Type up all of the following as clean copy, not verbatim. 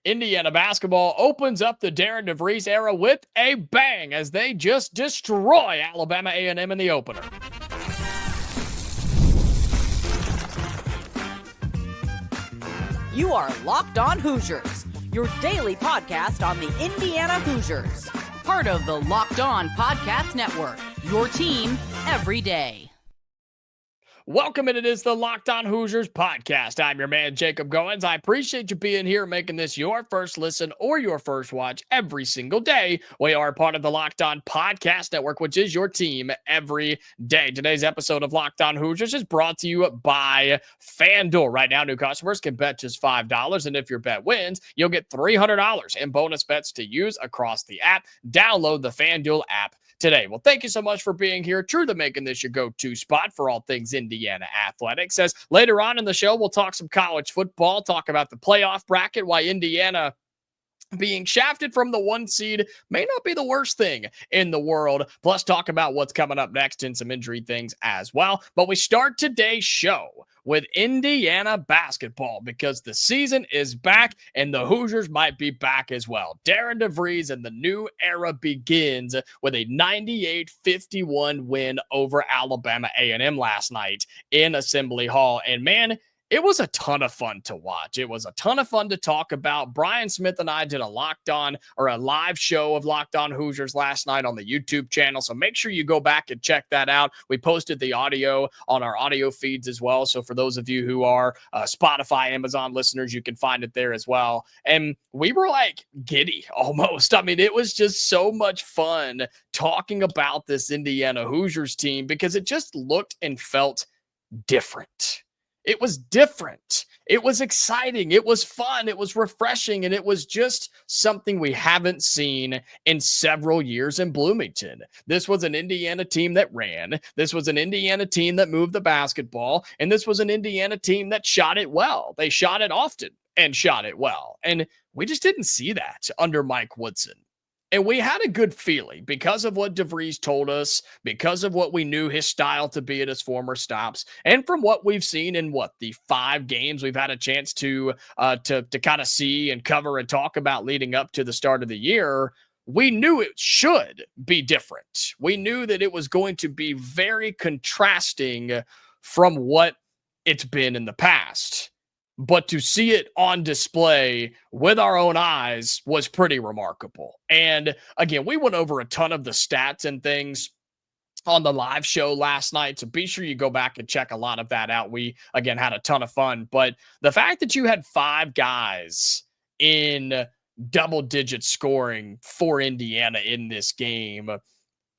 Indiana basketball opens up the Darian DeVries era with a bang as they just destroy Alabama A&M in the opener. You are Locked On Hoosiers, your daily podcast on the Indiana Hoosiers. Part of the Locked On Podcast Network, your team every day. Welcome, and it is the Locked On Hoosiers podcast. I'm your man, Jacob Goins. I appreciate you being here, making this your first listen or your first watch every single day. We are part of the Locked On Podcast Network, which is your team every day. Today's episode of Locked On Hoosiers is brought to you by FanDuel. Right now, new customers can bet just $5, and if your bet wins, you'll get $300 in bonus bets to use across the app. Download the FanDuel app today. Well, thank you so much for being here. True to making this your go-to spot for all things Indiana athletics. As later on in the show, we'll talk some college football, talk about the playoff bracket, why Indiana being shafted from the 1 seed may not be the worst thing in the world. Plus, talk about what's coming up next and some injury things as well. But we start today's show with Indiana basketball because the season is back and the Hoosiers might be back as well. Darian DeVries and the new era begins with a 98-51 win over Alabama A&M last night in Assembly Hall. And man, it was a ton of fun to watch. It was a ton of fun to talk about. Brian Smith and I did a live show of Locked On Hoosiers last night on the YouTube channel. So make sure you go back and check that out. We posted the audio on our audio feeds as well. So for those of you who are Spotify, Amazon listeners, you can find it there as well. And we were like giddy almost. I mean, it was just so much fun talking about this Indiana Hoosiers team because it just looked and felt different. It was different. It was exciting. It was fun. It was refreshing. And it was just something we haven't seen in several years in Bloomington. This was an Indiana team that ran. This was an Indiana team that moved the basketball. And this was an Indiana team that shot it well. They shot it often and shot it well. And we just didn't see that under Mike Woodson. And we had a good feeling because of what DeVries told us, because of what we knew his style to be at his former stops, and from what we've seen in the 5 games we've had a chance to kind of see and cover and talk about leading up to the start of the year. We knew it should be different. We knew that it was going to be very contrasting from what it's been in the past. But to see it on display with our own eyes was pretty remarkable. And again, we went over a ton of the stats and things on the live show last night. So be sure you go back and check a lot of that out. We, again, had a ton of fun. But the fact that you had 5 guys in double-digit scoring for Indiana in this game,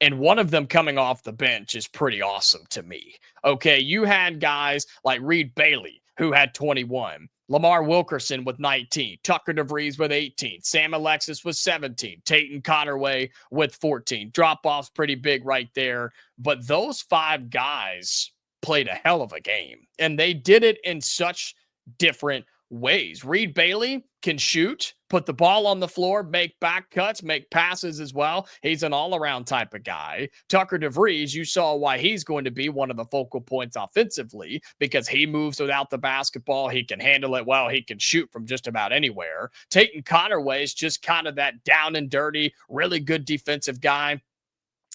and one of them coming off the bench is pretty awesome to me. Okay, you had guys like Reed Bailey, who had 21, LAMAR WILKERSON with 19, Tucker DeVries with 18, SAM ALEXIS with 17, Tatum Connerway with 14. Drop-off's pretty big right there. But those 5 guys played a hell of a game, and they did it in such different ways. Reed Bailey can shoot, put the ball on the floor, make back cuts, make passes as well. He's an all-around type of guy. Tucker DeVries, you saw why he's going to be one of the focal points offensively because he moves without the basketball. He can handle it well. He can shoot from just about anywhere. Tatum Connerway is just kind of that down and dirty, really good defensive guy.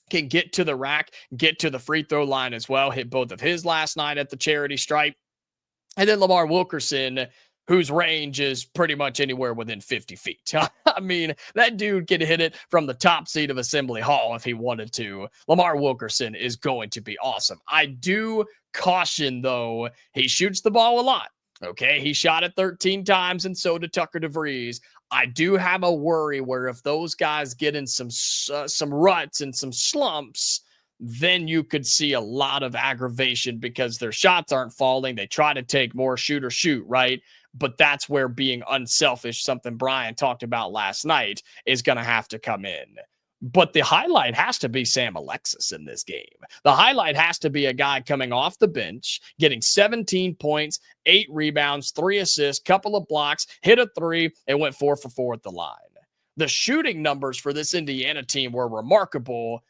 Can get to the rack, get to the free throw line as well. Hit both of his last night at the charity stripe. And then LAMAR WILKERSON, whose range is pretty much anywhere within 50 feet. I mean, that dude can hit it from the top seat of Assembly Hall if he wanted to. LAMAR WILKERSON is going to be awesome. I do caution, though, he shoots the ball a lot. Okay, he shot it 13 times, and so did Tucker DeVries. I do have a worry where if those guys get in some ruts and some slumps, then you could see a lot of aggravation because their shots aren't falling. They try to take more shoot, right? But that's where being unselfish, something Brian talked about last night, is going to have to come in. But the highlight has to be Sam Alexis in this game. The highlight has to be a guy coming off the bench, getting 17 points, 8 rebounds, 3 assists, couple of blocks, hit a 3, and went 4 for 4 at the line. The shooting numbers for this Indiana team were remarkable.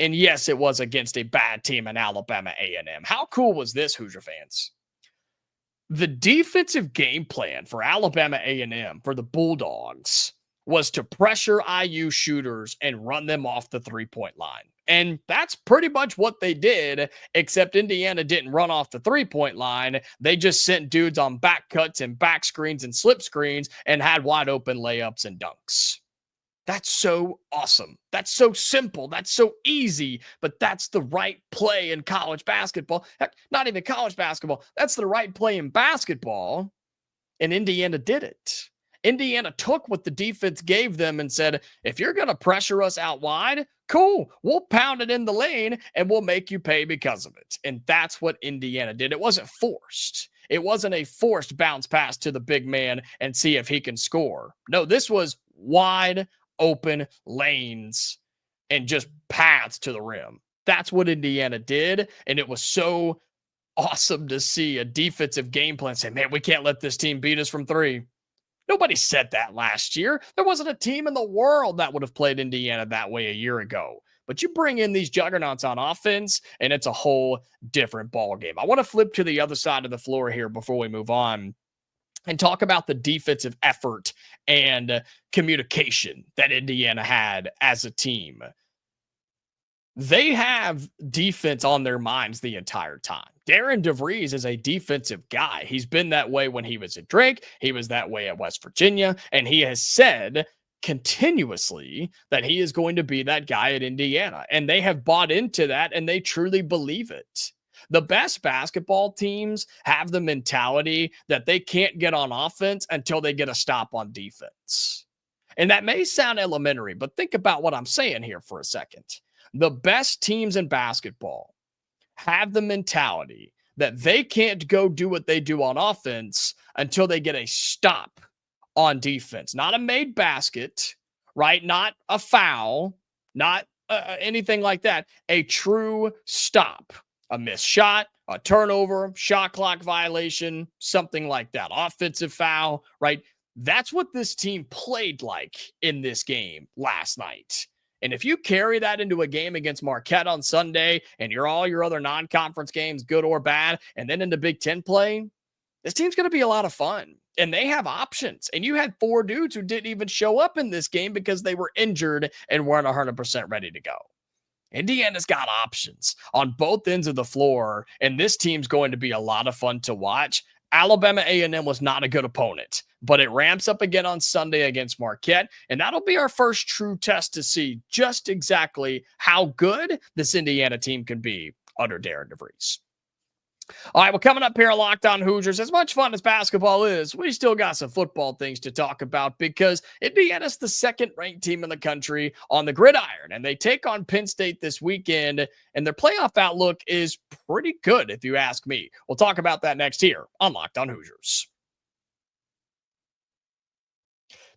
And yes, it was against a bad team in Alabama A&M. How cool was this, Hoosier fans? The defensive game plan for Alabama A&M for the Bulldogs was to pressure IU shooters and run them off the three-point line. And that's pretty much what they did, except Indiana didn't run off the three-point line. They just sent dudes on back cuts and back screens and slip screens and had wide open layups and dunks. That's so awesome. That's so simple. That's so easy, but that's the right play in college basketball. Heck, not even college basketball. That's the right play in basketball, and Indiana did it. Indiana took what the defense gave them and said, if you're going to pressure us out wide, cool. We'll pound it in the lane and we'll make you pay because of it. And that's what Indiana did. It wasn't forced. It wasn't a forced bounce pass to the big man and see if he can score. No, this was wide open lanes and just paths to the rim. That's what Indiana did. And it was so awesome to see a defensive game plan say, man, we can't let this team beat us from three. Nobody said that last year. There wasn't a team in the world that would have played Indiana that way a year ago. But you bring in these juggernauts on offense, and it's a whole different ball game. I want to flip to the other side of the floor here before we move on and talk about the defensive effort and communication that Indiana had as a team. They have defense on their minds the entire time. Darian DeVries is a defensive guy. He's been that way when he was at Drake. He was that way at West Virginia. And he has said continuously that he is going to be that guy at Indiana. And they have bought into that, and they truly believe it. The best basketball teams have the mentality that they can't get on offense until they get a stop on defense. And that may sound elementary, but think about what I'm saying here for a second. The best teams in basketball have the mentality that they can't go do what they do on offense until they get a stop on defense. Not a made basket, right? Not a foul, not anything like that. A true stop. A missed shot, a turnover, shot clock violation, something like that. Offensive foul, right? That's what this team played like in this game last night. And if you carry that into a game against Marquette on Sunday and all your other non-conference games, good or bad, and then into Big Ten play, this team's going to be a lot of fun. And they have options. And you had 4 dudes who didn't even show up in this game because they were injured and weren't 100% ready to go. Indiana's got options on both ends of the floor, and this team's going to be a lot of fun to watch. Alabama A&M was not a good opponent, but it ramps up again on Sunday against Marquette, and that'll be our first true test to see just exactly how good this Indiana team can be under Darian DeVries. All right, well, coming up here on Locked On Hoosiers, as much fun as basketball is, we still got some football things to talk about because Indiana's the second-ranked team in the country on the gridiron, and they take on Penn State this weekend, and their playoff outlook is pretty good, if you ask me. We'll talk about that next here on Locked On Hoosiers.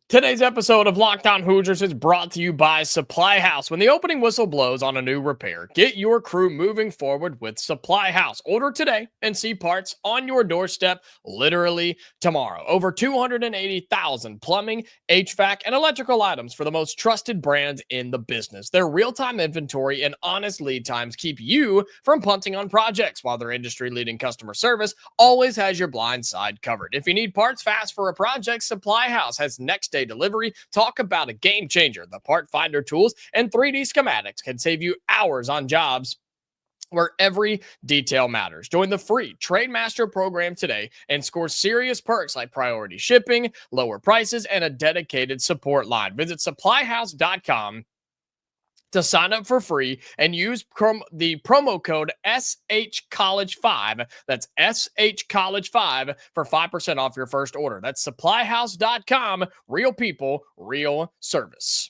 Today's episode of Locked On Hoosiers is brought to you by Supply House. When the opening whistle blows on a new repair, get your crew moving forward with Supply House. Order today and see parts on your doorstep literally tomorrow. Over 280,000 plumbing, HVAC, and electrical items for the most trusted brands in the business. Their real-time inventory and honest lead times keep you from punting on projects, while their industry-leading customer service always has your blind side covered. If you need parts fast for a project, Supply House has next-day delivery. Talk about a game changer. The part finder tools and 3D schematics can save you hours on jobs where every detail matters. Join the free Trademaster program today and score serious perks like priority shipping, lower prices, and a dedicated support line. Visit supplyhouse.com to sign up for free and use the promo code SHCollege5. That's SHCollege5 for 5% off your first order. That's supplyhouse.com. Real people, real service.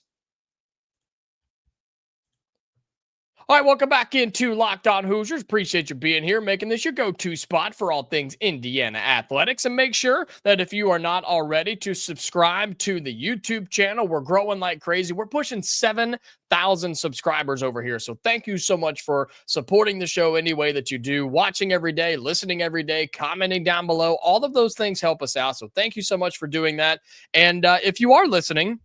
All right, welcome back into Locked On Hoosiers. Appreciate you being here, making this your go-to spot for all things Indiana athletics. And make sure that if you are not already, to subscribe to the YouTube channel. We're growing like crazy. We're pushing 7,000 subscribers over here. So thank you so much for supporting the show any way that you do, watching every day, listening every day, commenting down below. All of those things help us out. So thank you so much for doing that. And if you are listening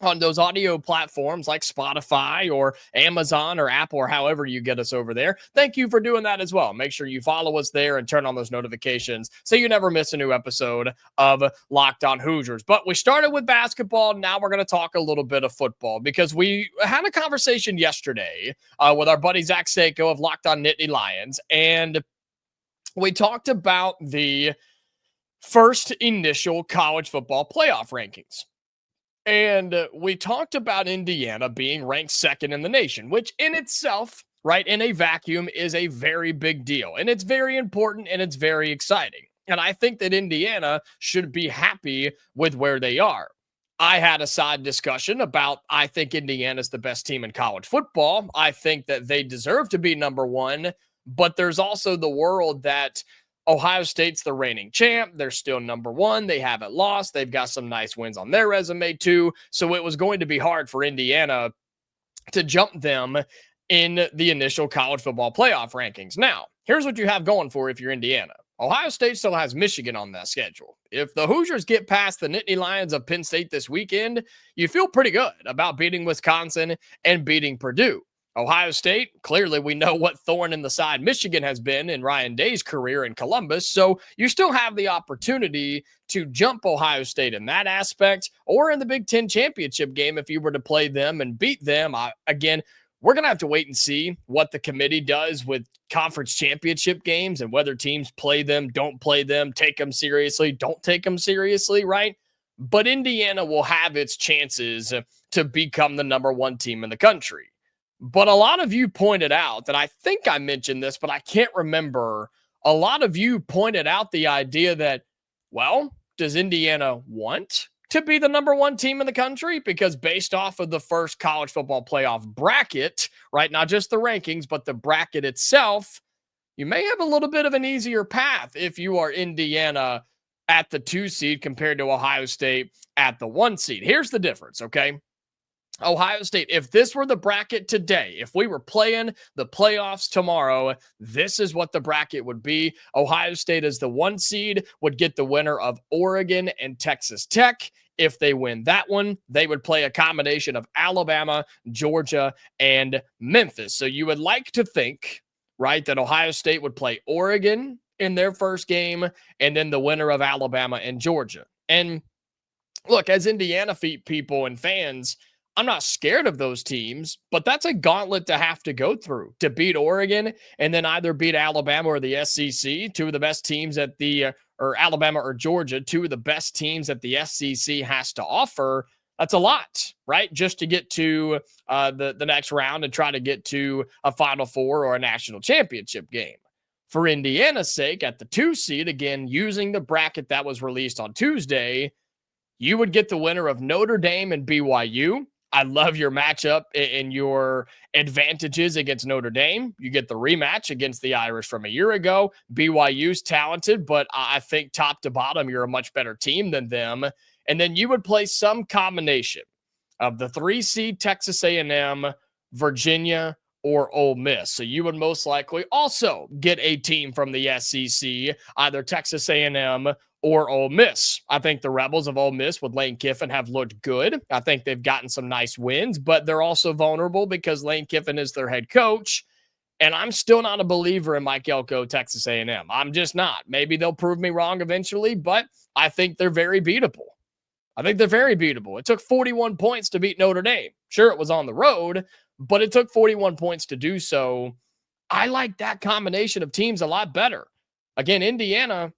on those audio platforms like Spotify or Amazon or Apple or however you get us over there. Thank you for doing that as well. Make sure you follow us there and turn on those notifications so you never miss a new episode of Locked On Hoosiers. But we started with basketball. Now we're going to talk a little bit of football because we had a conversation yesterday with our buddy Zach Sako of Locked On Nittany Lions. And we talked about the first initial college football playoff rankings. And we talked about Indiana being ranked second in the nation, which in itself, right, in a vacuum is a very big deal. And it's very important and it's very exciting. And I think that Indiana should be happy with where they are. I had a side discussion about I think Indiana's the best team in college football. I think that they deserve to be number one, but there's also the world that Ohio State's the reigning champ. They're still number one. They haven't lost. They've got some nice wins on their resume too. So it was going to be hard for Indiana to jump them in the initial college football playoff rankings. Now, here's what you have going for if you're Indiana. Ohio State still has Michigan on that schedule. If the Hoosiers get past the Nittany Lions of Penn State this weekend, you feel pretty good about beating Wisconsin and beating Purdue. Ohio State, clearly we know what thorn in the side Michigan has been in Ryan Day's career in Columbus, so you still have the opportunity to jump Ohio State in that aspect or in the Big Ten championship game if you were to play them and beat them. Again, we're going to have to wait and see what the committee does with conference championship games and whether teams play them, don't play them, take them seriously, don't take them seriously, right? But Indiana will have its chances to become the number one team in the country. But a lot of you pointed out that I think I mentioned this, but I can't remember. A lot of you pointed out the idea that, well, does Indiana want to be the number one team in the country? Because based off of the first college football playoff bracket, right, not just the rankings, but the bracket itself, you may have a little bit of an easier path if you are Indiana at the 2 seed compared to Ohio State at the 1 seed. Here's the difference, okay? Ohio State, if this were the bracket today, if we were playing the playoffs tomorrow, this is what the bracket would be. Ohio State as the 1 seed would get the winner of Oregon and Texas Tech. If they win that one, they would play a combination of Alabama, Georgia, and Memphis. So you would like to think, right, that Ohio State would play Oregon in their first game and then the winner of Alabama and Georgia. And look, as Indiana people and fans, I'm not scared of those teams, but that's a gauntlet to have to go through to beat Oregon and then either beat Alabama or the SEC, two of the best teams at or Alabama or Georgia, two of the best teams that the SEC has to offer. That's a lot, right? Just to get to the next round and try to get to a Final Four or a national championship game. For Indiana's sake, at the 2 seed, again, using the bracket that was released on Tuesday, you would get the winner of Notre Dame and BYU. I love your matchup and your advantages against Notre Dame. You get the rematch against the Irish from a year ago. BYU's talented, but I think top to bottom, you're a much better team than them. And then you would play some combination of the 3 seed Texas A&M, Virginia, or Ole Miss. So you would most likely also get a team from the SEC, either Texas A&M or Ole Miss. I think the Rebels of Ole Miss with Lane Kiffin have looked good. I think they've gotten some nice wins, but they're also vulnerable because Lane Kiffin is their head coach. And I'm still not a believer in Mike Elko, Texas A&M. I'm just not. Maybe they'll prove me wrong eventually, but I think they're very beatable. It took 41 points to beat Notre Dame. Sure, it was on the road, but it took 41 points to do so. I like that combination of teams a lot better. Again, Indiana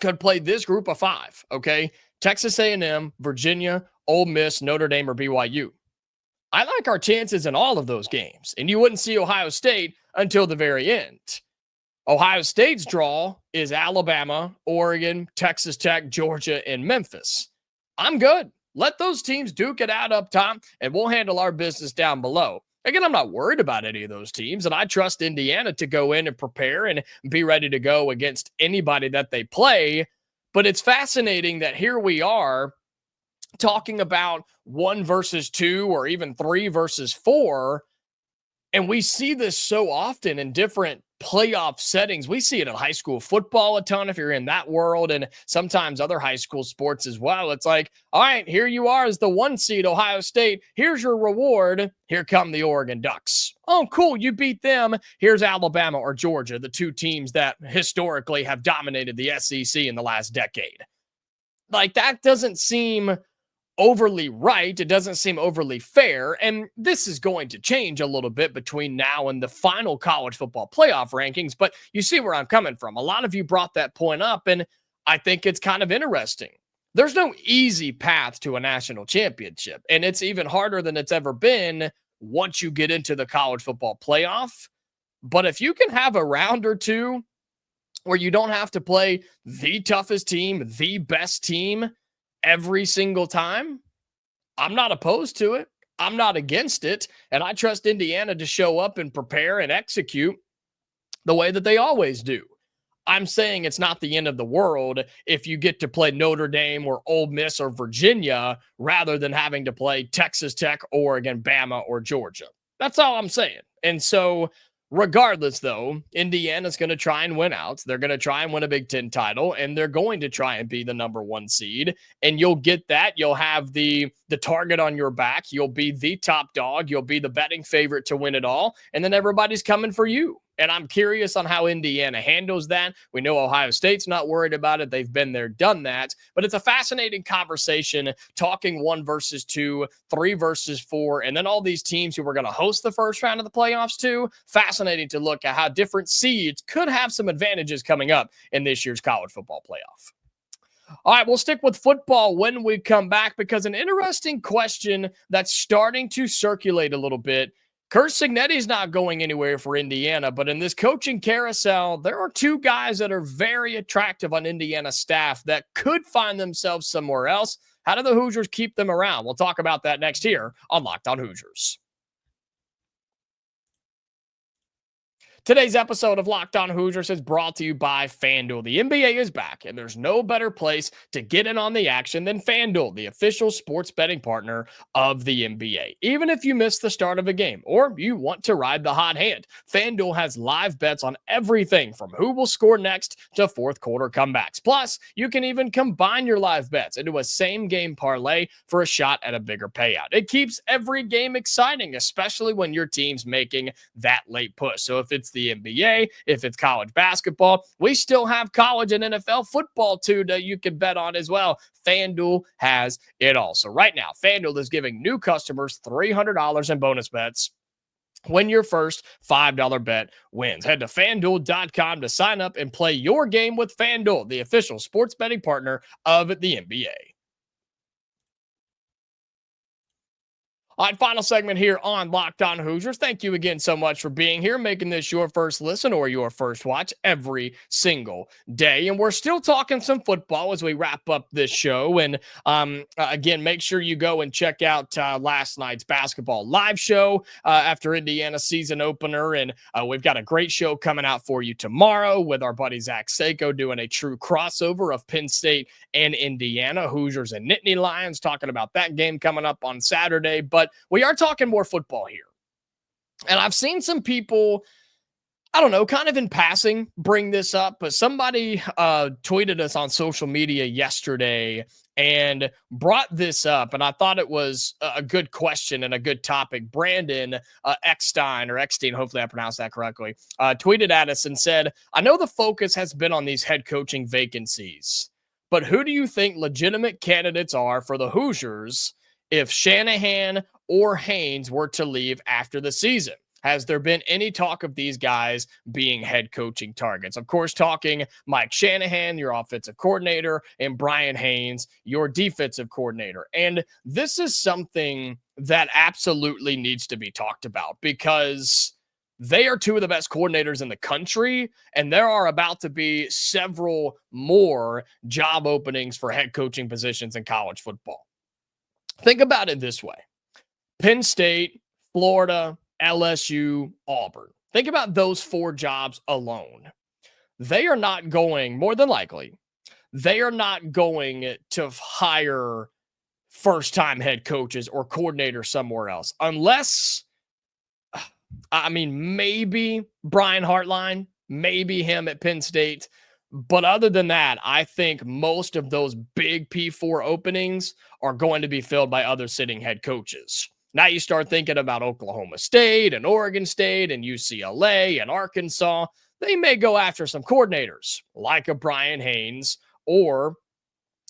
could play this group of 5, okay? Texas A&M, Virginia, Ole Miss, Notre Dame, or BYU. I like our chances in all of those games, and you wouldn't see Ohio State until the very end. Ohio State's draw is Alabama, Oregon, Texas Tech, Georgia, and Memphis. I'm good. Let those teams duke it out up top, and we'll handle our business down below. Again, I'm not worried about any of those teams, and I trust Indiana to go in and prepare and be ready to go against anybody that they play. But it's fascinating that here we are talking about 1 versus 2 or even 3 versus 4. And we see this so often in different playoff settings. We see it in high school football a ton if you're in that world, and sometimes other high school sports as well. It's like, all right, here you are as the 1 seed, Ohio State. Here's your reward. Here come the Oregon Ducks. Oh, cool. You beat them. Here's Alabama or Georgia, the two teams that historically have dominated the SEC in the last decade. Like, that doesn't seem overly right. It doesn't seem overly fair. And this is going to change a little bit between now and the final college football playoff rankings. But you see where I'm coming from. A lot of you brought that point up, and I think it's kind of interesting. There's no easy path to a national championship, and it's even harder than it's ever been once you get into the college football playoff. But if you can have a round or two where you don't have to play the toughest team, the best team every single time, I'm not opposed to it. I'm not against it. And I trust Indiana to show up and prepare and execute the way that they always do. I'm saying it's not the end of the world if you get to play Notre Dame or Ole Miss or Virginia rather than having to play Texas Tech, Oregon, Bama, or Georgia. That's all I'm saying. And so, regardless, though, Indiana's going to try and win out. They're going to try and win a Big Ten title, and they're going to try and be the number 1 seed. And you'll get that. You'll have the target on your back. You'll be the top dog. You'll be the betting favorite to win it all. And then everybody's coming for you. And I'm curious on how Indiana handles that. We know Ohio State's not worried about it. They've been there, done that. But it's a fascinating conversation talking 1 versus 2, 3 versus 4, and then all these teams who were going to host the first round of the playoffs too. Fascinating to look at how different seeds could have some advantages coming up in this year's college football playoff. All right, we'll stick with football when we come back because an interesting question that's starting to circulate a little bit. Curt Cignetti's not going anywhere for Indiana, but in this coaching carousel, there are 2 guys that are very attractive on Indiana staff that could find themselves somewhere else. How do the Hoosiers keep them around? We'll talk about that next here on Locked On Hoosiers. Today's episode of Locked On Hoosiers is brought to you by FanDuel. The NBA is back, and there's no better place to get in on the action than FanDuel, the official sports betting partner of the NBA. Even if you miss the start of a game or you want to ride the hot hand, FanDuel has live bets on everything from who will score next to fourth quarter comebacks. Plus, you can even combine your live bets into a same-game parlay for a shot at a bigger payout. It keeps every game exciting, especially when your team's making that late push. So if it's the NBA, if it's college basketball, we still have college and NFL football too that you can bet on as well. FanDuel has it all. So right now, FanDuel is giving new customers $300 in bonus bets when your first $5 bet wins. Head to FanDuel.com to sign up and play your game with FanDuel, the official sports betting partner of the NBA. All right, final segment here on Locked On Hoosiers. Thank you again so much for being here, making this your first listen or your first watch every single day. And we're still talking some football as we wrap up this show. And again, make sure you go and check out last night's basketball live show after Indiana's season opener. And we've got a great show coming out for you tomorrow with our buddy Zach Seiko doing a true crossover of Penn State and Indiana, Hoosiers and Nittany Lions, talking about that game coming up on Saturday. But we are talking more football here. And I've seen some people, I don't know, kind of in passing bring this up, but somebody tweeted us on social media yesterday and brought this up. And I thought it was a good question and a good topic. Brandon Eckstein, hopefully I pronounced that correctly, tweeted at us and said, I know the focus has been on these head coaching vacancies, but who do you think legitimate candidates are for the Hoosiers if Shanahan or Haynes were to leave after the season? Has there been any talk of these guys being head coaching targets? Of course, talking Mike Shanahan, your offensive coordinator, and Brian Haynes, your defensive coordinator. And this is something that absolutely needs to be talked about because they are 2 of the best coordinators in the country, and there are about to be several more job openings for head coaching positions in college football. Think about it this way. Penn State, Florida, LSU, Auburn. Think about those 4 jobs alone. They are not going, more than likely, they are not going to hire first-time head coaches or coordinators somewhere else unless I mean, maybe Brian Hartline, maybe him at Penn State. But other than that, I think most of those big P4 openings are going to be filled by other sitting head coaches. Now you start thinking about Oklahoma State and Oregon State and UCLA and Arkansas. They may go after some coordinators like a Brian Haynes or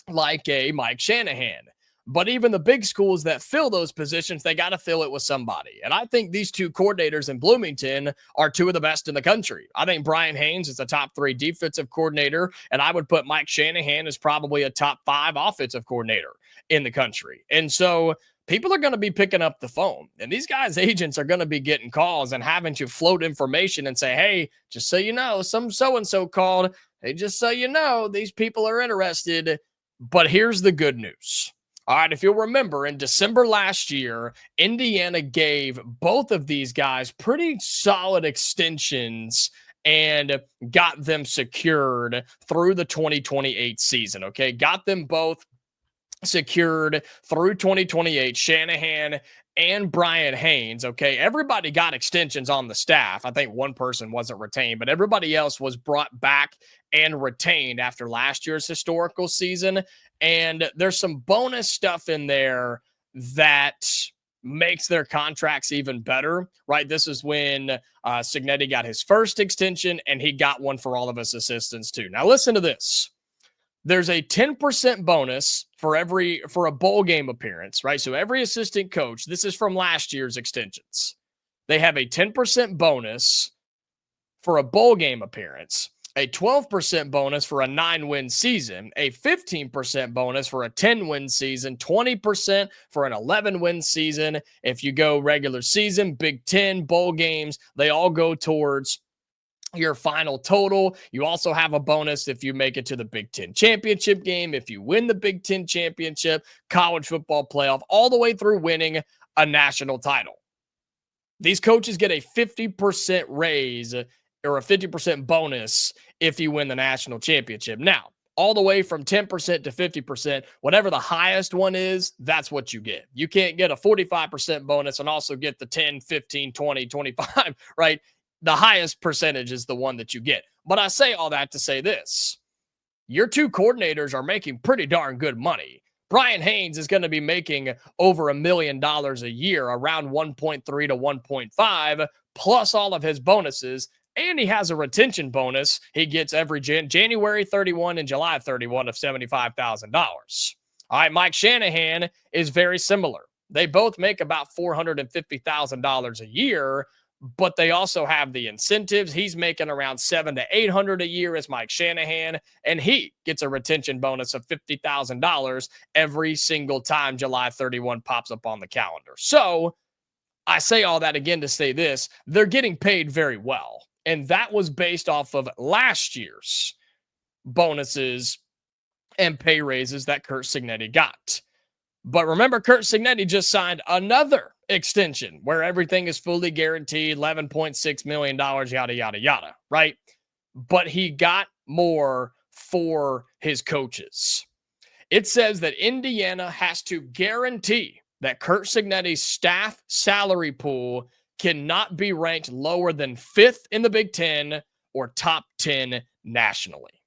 like a Mike Shanahan. But even the big schools that fill those positions, they got to fill it with somebody. And I think these two coordinators in Bloomington are two of the best in the country. I think Brian Haynes is a top 3 defensive coordinator, and I would put Mike Shanahan as probably a top 5 offensive coordinator in the country. And so people are going to be picking up the phone, and these guys' agents are going to be getting calls and having to float information and say, hey, just so you know, some so-and-so called. Hey, just so you know, these people are interested. But here's the good news. All right, if you'll remember, in December last year, Indiana gave both of these guys pretty solid extensions and got them secured through the 2028 season, okay? Got them both secured through 2028, Shanahan and Brian Haynes, okay? Everybody got extensions on the staff. I think one person wasn't retained, but everybody else was brought back and retained after last year's historical season. And there's some bonus stuff in there that makes their contracts even better, right? This is when Cignetti got his first extension, and he got one for all of his assistants too. Now listen to this. There's a 10% bonus for a bowl game appearance, right? So every assistant coach, this is from last year's extensions. They have a 10% bonus for a bowl game appearance, a 12% bonus for a 9-win season, a 15% bonus for a 10-win season, 20% for an 11-win season. If you go regular season, Big Ten, bowl games, they all go towards your final total. You also have a bonus if you make it to the Big Ten championship game, if you win the Big Ten championship, college football playoff, all the way through winning a national title. These coaches get a 50% raise or a 50% bonus if you win the national championship. Now, all the way from 10% to 50%, whatever the highest one is, that's what you get. You can't get a 45% bonus and also get the 10, 15, 20, 25, right? The highest percentage is the one that you get. But I say all that to say this. Your two coordinators are making pretty darn good money. Brian Haynes is going to be making over $1 million a year, around 1.3 to 1.5, plus all of his bonuses. And he has a retention bonus he gets every January 31 and July 31 of $75,000. All right, Mike Shanahan is very similar. They both make about $450,000 a year, but they also have the incentives. He's making around $700 to $800 a year as Mike Shanahan, and he gets a retention bonus of $50,000 every single time July 31 pops up on the calendar. So I say all that again to say this: they're getting paid very well, and that was based off of last year's bonuses and pay raises that Curt Cignetti got. But remember, Curt Cignetti just signed another extension where everything is fully guaranteed, $11.6 million, yada, yada, yada, right? But he got more for his coaches. It says that Indiana has to guarantee that Curt Cignetti's staff salary pool cannot be ranked lower than 5th in the Big Ten or top 10 nationally.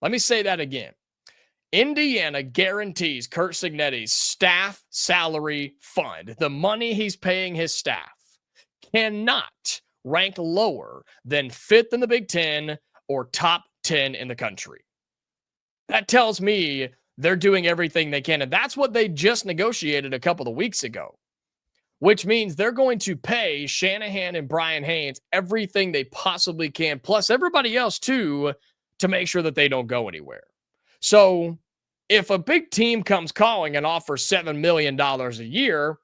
Let me say that again. Indiana guarantees Curt Cignetti's staff salary fund, the money he's paying his staff, cannot rank lower than 5th in the Big Ten or top 10 in the country. That tells me they're doing everything they can, and that's what they just negotiated a couple of weeks ago, which means they're going to pay Shanahan and Brian Haynes everything they possibly can, plus everybody else too, to make sure that they don't go anywhere. So if a big team comes calling and offers $7 million a year,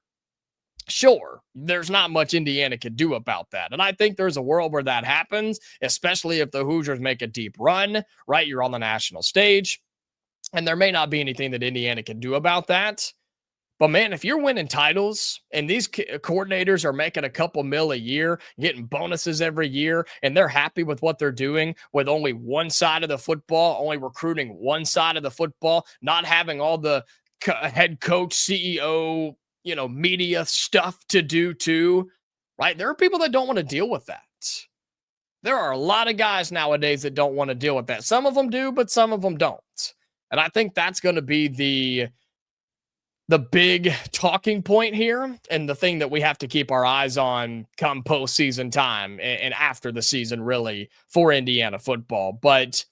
sure, there's not much Indiana can do about that. And I think there's a world where that happens, especially if the Hoosiers make a deep run, right? You're on the national stage, and there may not be anything that Indiana can do about that. But man, if you're winning titles and these coordinators are making a couple mil a year, getting bonuses every year, and they're happy with what they're doing with only one side of the football, only recruiting one side of the football, not having all the head coach, CEO, media stuff to do too, right? There are people that don't want to deal with that. There are a lot of guys nowadays that don't want to deal with that. Some of them do, but some of them don't. And I think that's going to be the big talking point here, and the thing that we have to keep our eyes on come postseason time and after the season, really, for Indiana football. But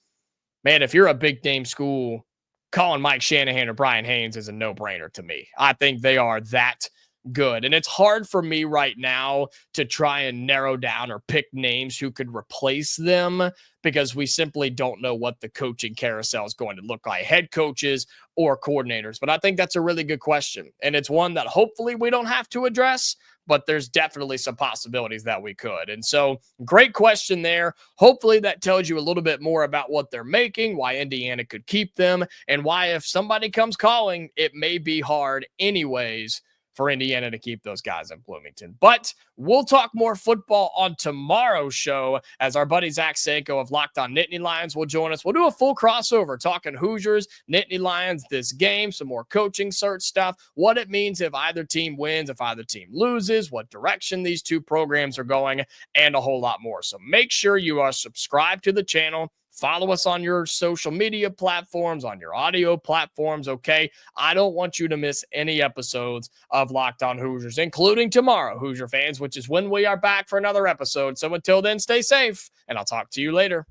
man, if you're a big name school, calling Mike Shanahan or Brian Haynes is a no-brainer to me. I think they are that good. And it's hard for me right now to try and narrow down or pick names who could replace them, because we simply don't know what the coaching carousel is going to look like, head coaches or coordinators. But I think that's a really good question. And it's one that hopefully we don't have to address, but there's definitely some possibilities that we could. And so, great question there. Hopefully that tells you a little bit more about what they're making, why Indiana could keep them, and why if somebody comes calling, it may be hard anyways for Indiana to keep those guys in Bloomington. But we'll talk more football on tomorrow's show, as our buddy Zach Sanko of Locked On Nittany Lions will join us. We'll do a full crossover talking Hoosiers, Nittany Lions, this game, some more coaching search stuff, what it means if either team wins, if either team loses, what direction these two programs are going, and a whole lot more. So make sure you are subscribed to the channel. Follow us on your social media platforms, on your audio platforms, okay? I don't want you to miss any episodes of Locked On Hoosiers, including tomorrow, Hoosier fans, which is when we are back for another episode. So until then, stay safe, and I'll talk to you later.